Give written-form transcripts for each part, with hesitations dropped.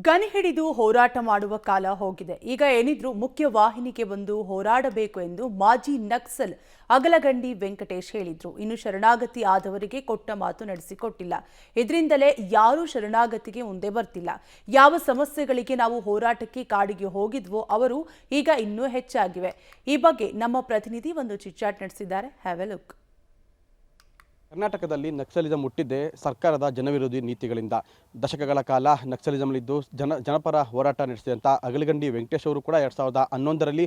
ಗನಿ ಹಿಡಿದು ಹೋರಾಟ ಮಾಡುವ ಕಾಲ ಹೋಗಿದೆ. ಈಗ ಏನಿದ್ರು ಮುಖ್ಯ ವಾಹಿನಿಗೆ ಬಂದು ಹೋರಾಡಬೇಕು ಎಂದು ಮಾಜಿ ನಕ್ಸಲ್ ಅಗಲಗಂಡಿ ವೆಂಕಟೇಶ್ ಹೇಳಿದ್ರು. ಇನ್ನು ಶರಣಾಗತಿ ಆದವರಿಗೆ ಕೊಟ್ಟ ಮಾತು ನಡೆಸಿಕೊಟ್ಟಿಲ್ಲ. ಇದರಿಂದಲೇ ಯಾರೂ ಶರಣಾಗತಿಗೆ ಮುಂದೆ ಬರ್ತಿಲ್ಲ. ಯಾವ ಸಮಸ್ಯೆಗಳಿಗೆ ನಾವು ಹೋರಾಟಕ್ಕೆ ಕಾಡಿಗೆ ಹೋಗಿದ್ವೋ ಅವರು ಈಗ ಇನ್ನೂ ಹೆಚ್ಚಾಗಿವೆ. ಈ ಬಗ್ಗೆ ನಮ್ಮ ಪ್ರತಿನಿಧಿ ಒಂದು ಚಿಟ್ಚಾಟ್ ನಡೆಸಿದ್ದಾರೆ. Have A look. ಕರ್ನಾಟಕದಲ್ಲಿ ನಕ್ಸಲಿಸಂ ಹುಟ್ಟಿದ್ದೇ ಸರ್ಕಾರದ ಜನವಿರೋಧಿ ನೀತಿಗಳಿಂದ. ದಶಕಗಳ ಕಾಲ ನಕ್ಸಲಿಸಂಲಿದ್ದು ಜನಪರ ಹೋರಾಟ ನಡೆಸಿದಂಥ ಅಗಲಗಂಡಿ ವೆಂಕಟೇಶ್ ಅವರು ಕೂಡ 2011ರಲ್ಲಿ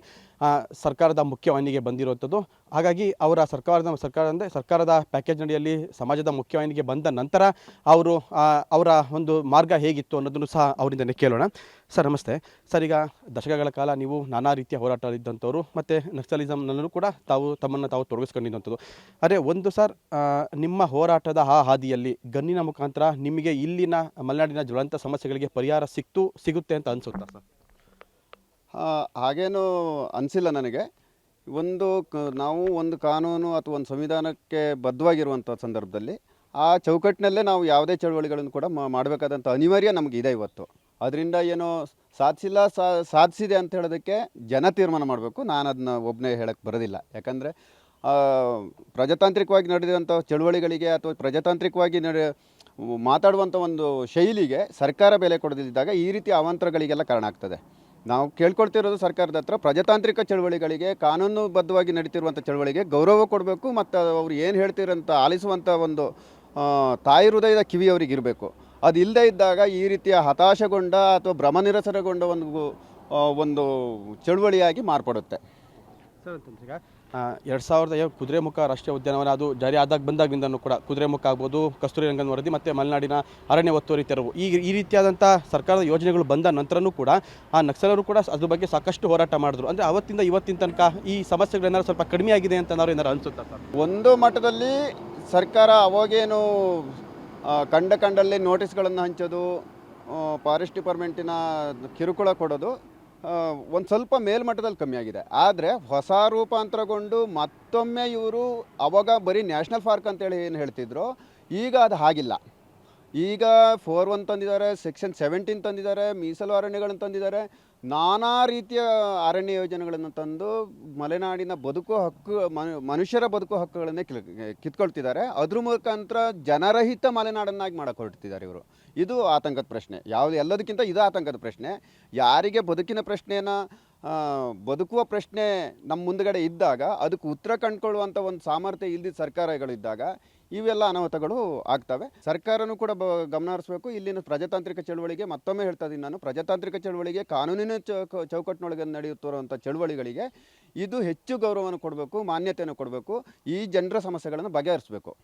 ಸರ್ಕಾರದ ಮುಖ್ಯವಾಹಿನಿಗೆ ಬಂದಿರುವಂಥದ್ದು. ಹಾಗಾಗಿ ಅವರ ಸರ್ಕಾರದ ಪ್ಯಾಕೇಜ್ ಅಡಿಯಲ್ಲಿ ಸಮಾಜದ ಮುಖ್ಯವಾಹಿನಿಗೆ ಬಂದ ನಂತರ ಅವರ ಒಂದು ಮಾರ್ಗ ಹೇಗಿತ್ತು ಅನ್ನೋದನ್ನು ಸಹ ಅವರಿಂದನೇ ಕೇಳೋಣ. ಸರ್ ನಮಸ್ತೆ. ಸರ್, ಈಗ ದಶಕಗಳ ಕಾಲ ನೀವು ನಾನಾ ರೀತಿಯ ಹೋರಾಟ ಇದ್ದಂಥವ್ರು ಮತ್ತು ನಕ್ಸಲಿಸಂನಲ್ಲೂ ಕೂಡ ತಮ್ಮನ್ನು ತಾವು ತೊಡಗಿಸ್ಕೊಂಡಿದ್ದಂಥದ್ದು. ಅದೇ ಒಂದು ಸರ್, ನಿಮ್ಮ ಹೋರಾಟದ ಆ ಹಾದಿಯಲ್ಲಿ ಗನ್ನಿನ ಮುಖಾಂತರ ನಿಮಗೆ ಇಲ್ಲಿನ ಮಲೆನಾಡಿನ ಜ್ವಲಂತ ಸಮಸ್ಯೆಗಳಿಗೆ ಪರಿಹಾರ ಸಿಗುತ್ತೆ ಅಂತ ಅನಿಸುತ್ತಾ ಸರ್? ಹಾಗೇನೂ ಅನಿಸಿಲ್ಲ ನನಗೆ. ನಾವು ಒಂದು ಕಾನೂನು ಅಥವಾ ಒಂದು ಸಂವಿಧಾನಕ್ಕೆ ಬದ್ಧವಾಗಿರುವಂಥ ಸಂದರ್ಭದಲ್ಲಿ ಆ ಚೌಕಟ್ಟಿನಲ್ಲೇ ನಾವು ಯಾವುದೇ ಚಳವಳಿಗಳನ್ನು ಕೂಡ ಮಾಡಬೇಕಾದಂಥ ಅನಿವಾರ್ಯ ನಮಗಿದೆ ಇವತ್ತು. ಅದರಿಂದ ಏನೋ ಸಾಧಿಸಿದೆ ಅಂತ ಹೇಳೋದಕ್ಕೆ ಜನ ತೀರ್ಮಾನ ಮಾಡಬೇಕು. ನಾನು ಅದನ್ನ ಒಬ್ಬನೇ ಹೇಳಕ್ಕೆ ಬರೋದಿಲ್ಲ. ಯಾಕಂದರೆ ಪ್ರಜಾತಾಂತ್ರಿಕವಾಗಿ ನಡೆದಂಥ ಚಳುವಳಿಗಳಿಗೆ ಅಥವಾ ಪ್ರಜಾತಾಂತ್ರಿಕವಾಗಿ ಮಾತಾಡುವಂಥ ಒಂದು ಶೈಲಿಗೆ ಸರ್ಕಾರ ಬೆಲೆ ಕೊಡದಿದ್ದಾಗ ಈ ರೀತಿ ಅವಾಂತರಗಳಿಗೆಲ್ಲ ಕಾರಣ ಆಗ್ತದೆ. ನಾವು ಕೇಳ್ಕೊಳ್ತಿರೋದು ಸರ್ಕಾರದ ಹತ್ರ ಪ್ರಜಾತಾಂತ್ರಿಕ ಚಳುವಳಿಗಳಿಗೆ, ಕಾನೂನುಬದ್ಧವಾಗಿ ನಡೀತಿರುವಂಥ ಚಳುವಳಿಗೆ ಗೌರವ ಕೊಡಬೇಕು ಮತ್ತು ಅವ್ರು ಏನು ಹೇಳ್ತಿರೋಂಥ ಆಲಿಸುವಂಥ ಒಂದು ತಾಯಿ ಹೃದಯದ ಕಿವಿ ಅವ್ರಿಗೆ ಇರಬೇಕು. ಅದು ಇಲ್ಲದೇ ಇದ್ದಾಗ ಈ ರೀತಿಯ ಹತಾಶಗೊಂಡ ಅಥವಾ ಭ್ರಮನಿರಸನಗೊಂಡ ಒಂದು ಚಳುವಳಿಯಾಗಿ ಮಾರ್ಪಡುತ್ತೆ. ಸರ್, ಅಂತಂದ್ರೆ 2005 ಕುದುರೆಮುಖ ರಾಷ್ಟ್ರೀಯ ಉದ್ಯಾನವನ ಅದು ಜಾರಿ ಬಂದಾಗಿಂದನೂ ಕೂಡ ಕುದುರೆಮುಖ ಆಗ್ಬೋದು, ಕಸ್ತೂರಿ ರಂಗನ ವರದಿ ಮತ್ತು ಮಲೆನಾಡಿನ ಅರಣ್ಯ ಒತ್ತುವರಿ ತೆರವು ಈ ರೀತಿಯಾದಂಥ ಸರ್ಕಾರದ ಯೋಜನೆಗಳು ಬಂದ ನಂತರನೂ ಕೂಡ ಆ ನಕ್ಸಲರು ಕೂಡ ಅದ್ರ ಬಗ್ಗೆ ಸಾಕಷ್ಟು ಹೋರಾಟ ಮಾಡಿದ್ರು. ಅಂದರೆ ಅವತ್ತಿಂದ ಇವತ್ತಿನ ತನಕ ಈ ಸಮಸ್ಯೆಗಳೇನಾದ್ರು ಸ್ವಲ್ಪ ಕಡಿಮೆ ಆಗಿದೆ ಅಂತ ಏನಾದ್ರು ಅನಿಸುತ್ತಾ ಸರ್? ಒಂದು ಮಟ್ಟದಲ್ಲಿ ಸರ್ಕಾರ ಅವಾಗೇನು ಕಂಡಲ್ಲಿ ನೋಟಿಸ್ಗಳನ್ನು ಹಂಚೋದು, ಫಾರೆಸ್ಟ್ ಡಿಪಾರ್ಟ್ಮೆಂಟಿನ ಕಿರುಕುಳ ಕೊಡೋದು ಒಂದು ಸ್ವಲ್ಪ ಮೇಲ್ಮಟ್ಟದಲ್ಲಿ ಕಮ್ಮಿ ಆಗಿದೆ. ಆದರೆ ಹೊಸ ರೂಪಾಂತರಗೊಂಡು ಮತ್ತೊಮ್ಮೆ ಇವರು ಅವಾಗ ಬರೀ ನ್ಯಾಷನಲ್ ಪಾರ್ಕ್ ಅಂತೇಳಿ ಏನು ಹೇಳ್ತಿದ್ರು, ಈಗ ಅದು ಹಾಗಿಲ್ಲ. ಈಗ 4(1) ತಂದಿದ್ದಾರೆ, ಸೆಕ್ಷನ್ 17 ತಂದಿದ್ದಾರೆ, ಮೀಸಲು ಅರಣ್ಯಗಳನ್ನು ತಂದಿದ್ದಾರೆ, ನಾನಾ ರೀತಿಯ ಅರಣ್ಯ ಯೋಜನೆಗಳನ್ನು ತಂದು ಮಲೆನಾಡಿನ ಬದುಕು ಹಕ್ಕು, ಮನುಷ್ಯರ ಬದುಕು ಹಕ್ಕುಗಳನ್ನೇ ಕಿತ್ಕೊಳ್ತಿದ್ದಾರೆ. ಅದ್ರ ಮುಖಾಂತರ ಜನರಹಿತ ಮಲೆನಾಡನ್ನಾಗಿ ಮಾಡಕ್ಕೆ ಹೊರಡ್ತಿದ್ದಾರೆ ಇವರು. ಇದು ಆತಂಕದ ಪ್ರಶ್ನೆ. ಎಲ್ಲದಕ್ಕಿಂತ ಇದು ಆತಂಕದ ಪ್ರಶ್ನೆ. ಯಾರಿಗೆ ಬದುಕಿನ ಪ್ರಶ್ನೆಯನ್ನು ಬದುಕುವ ಪ್ರಶ್ನೆ ನಮ್ಮ ಮುಂದುಗಡೆ ಇದ್ದಾಗ ಅದಕ್ಕೆ ಉತ್ತರ ಕಂಡುಕೊಳ್ಳುವಂಥ ಒಂದು ಸಾಮರ್ಥ್ಯ ಇಲ್ಲದ ಸರ್ಕಾರಗಳಿದ್ದಾಗ ಇವೆಲ್ಲ ಅನಾಹುತಗಳು ಆಗ್ತವೆ. ಸರ್ಕಾರನೂ ಕೂಡ ಗಮನ ಹರಿಸಬೇಕು. ಇಲ್ಲಿನ ಪ್ರಜಾತಾಂತ್ರಿಕ ಚಳುವಳಿಗೆ ಮತ್ತೊಮ್ಮೆ ಹೇಳ್ತಾ ಇದ್ದೀನಿ ನಾನು, ಪ್ರಜಾತಾಂತ್ರಿಕ ಚಳುವಳಿಗೆ, ಕಾನೂನಿನ ಚೌಕಟ್ಟಿನೊಳಗೆ ನಡೆಯುತ್ತಿರುವಂಥ ಚಳುವಳಿಗಳಿಗೆ ಇದು ಹೆಚ್ಚು ಗೌರವವನ್ನು ಕೊಡಬೇಕು, ಮಾನ್ಯತೆಯನ್ನು ಕೊಡಬೇಕು, ಈ ಜನರ ಸಮಸ್ಯೆಗಳನ್ನು ಬಗೆಹರಿಸಬೇಕು.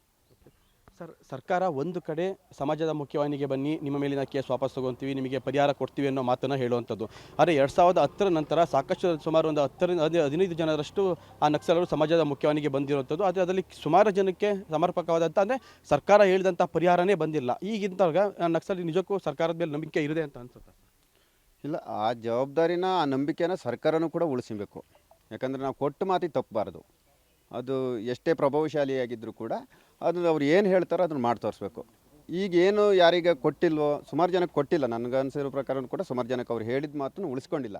ಸರ್, ಸರ್ಕಾರ ಒಂದು ಕಡೆ ಸಮಾಜದ ಮುಖ್ಯವಾಹಿನಿಗೆ ಬನ್ನಿ, ನಿಮ್ಮ ಮೇಲಿನ ಕೇಸ್ ವಾಪಸ್ ತಗೊತೀವಿ, ನಿಮಗೆ ಪರಿಹಾರ ಕೊಡ್ತೀವಿ ಅನ್ನೋ ಮಾತನ್ನು ಹೇಳುವಂಥದ್ದು. ಆದರೆ 2010 ನಂತರ ಸಾಕಷ್ಟು ಸುಮಾರು ಒಂದು 15 ಜನರಷ್ಟು ಆ ನಕ್ಸಲರು ಸಮಾಜದ ಮುಖ್ಯವಾಹಿನಿಗೆ ಬಂದಿರುವಂಥದ್ದು. ಆದರೆ ಅದರಲ್ಲಿ ಸುಮಾರು ಜನಕ್ಕೆ ಸಮರ್ಪಕವಾದಂಥ ಅಂದರೆ ಸರ್ಕಾರ ಹೇಳಿದಂಥ ಪರಿಹಾರನೇ ಬಂದಿಲ್ಲ. ಈಗಿದ್ದಾಗ ನಕ್ಸಲಿ ನಿಜಕ್ಕೂ ಸರ್ಕಾರದ ಮೇಲೆ ನಂಬಿಕೆ ಇದೆ ಅಂತ ಅನ್ಸುತ್ತೆ? ಇಲ್ಲ, ಆ ಜವಾಬ್ದಾರಿನ, ಆ ನಂಬಿಕೆನ ಸರ್ಕಾರನೂ ಕೂಡ ಉಳಿಸಬೇಕು. ಯಾಕಂದರೆ ನಾವು ಕೊಟ್ಟು ಮಾತಿ ತಪ್ಪಬಾರ್ದು. ಅದು ಎಷ್ಟೇ ಪ್ರಭಾವಶಾಲಿಯಾಗಿದ್ದರೂ ಕೂಡ ಅದು ಅವ್ರು ಏನು ಹೇಳ್ತಾರೋ ಅದನ್ನು ಮಾಡಿ ತೋರಿಸ್ಬೇಕು. ಈಗೇನು ಯಾರಿಗೆ ಕೊಟ್ಟಿಲ್ವೋ, ಸುಮಾರು ಜನಕ್ಕೆ ಕೊಟ್ಟಿಲ್ಲ, ನನಗನ್ಸಿರೋ ಪ್ರಕಾರ ಕೂಡ ಸುಮಾರು ಜನಕ್ಕೆ ಅವ್ರು ಹೇಳಿದ ಮಾತನ್ನು ಉಳಿಸ್ಕೊಂಡಿಲ್ಲ.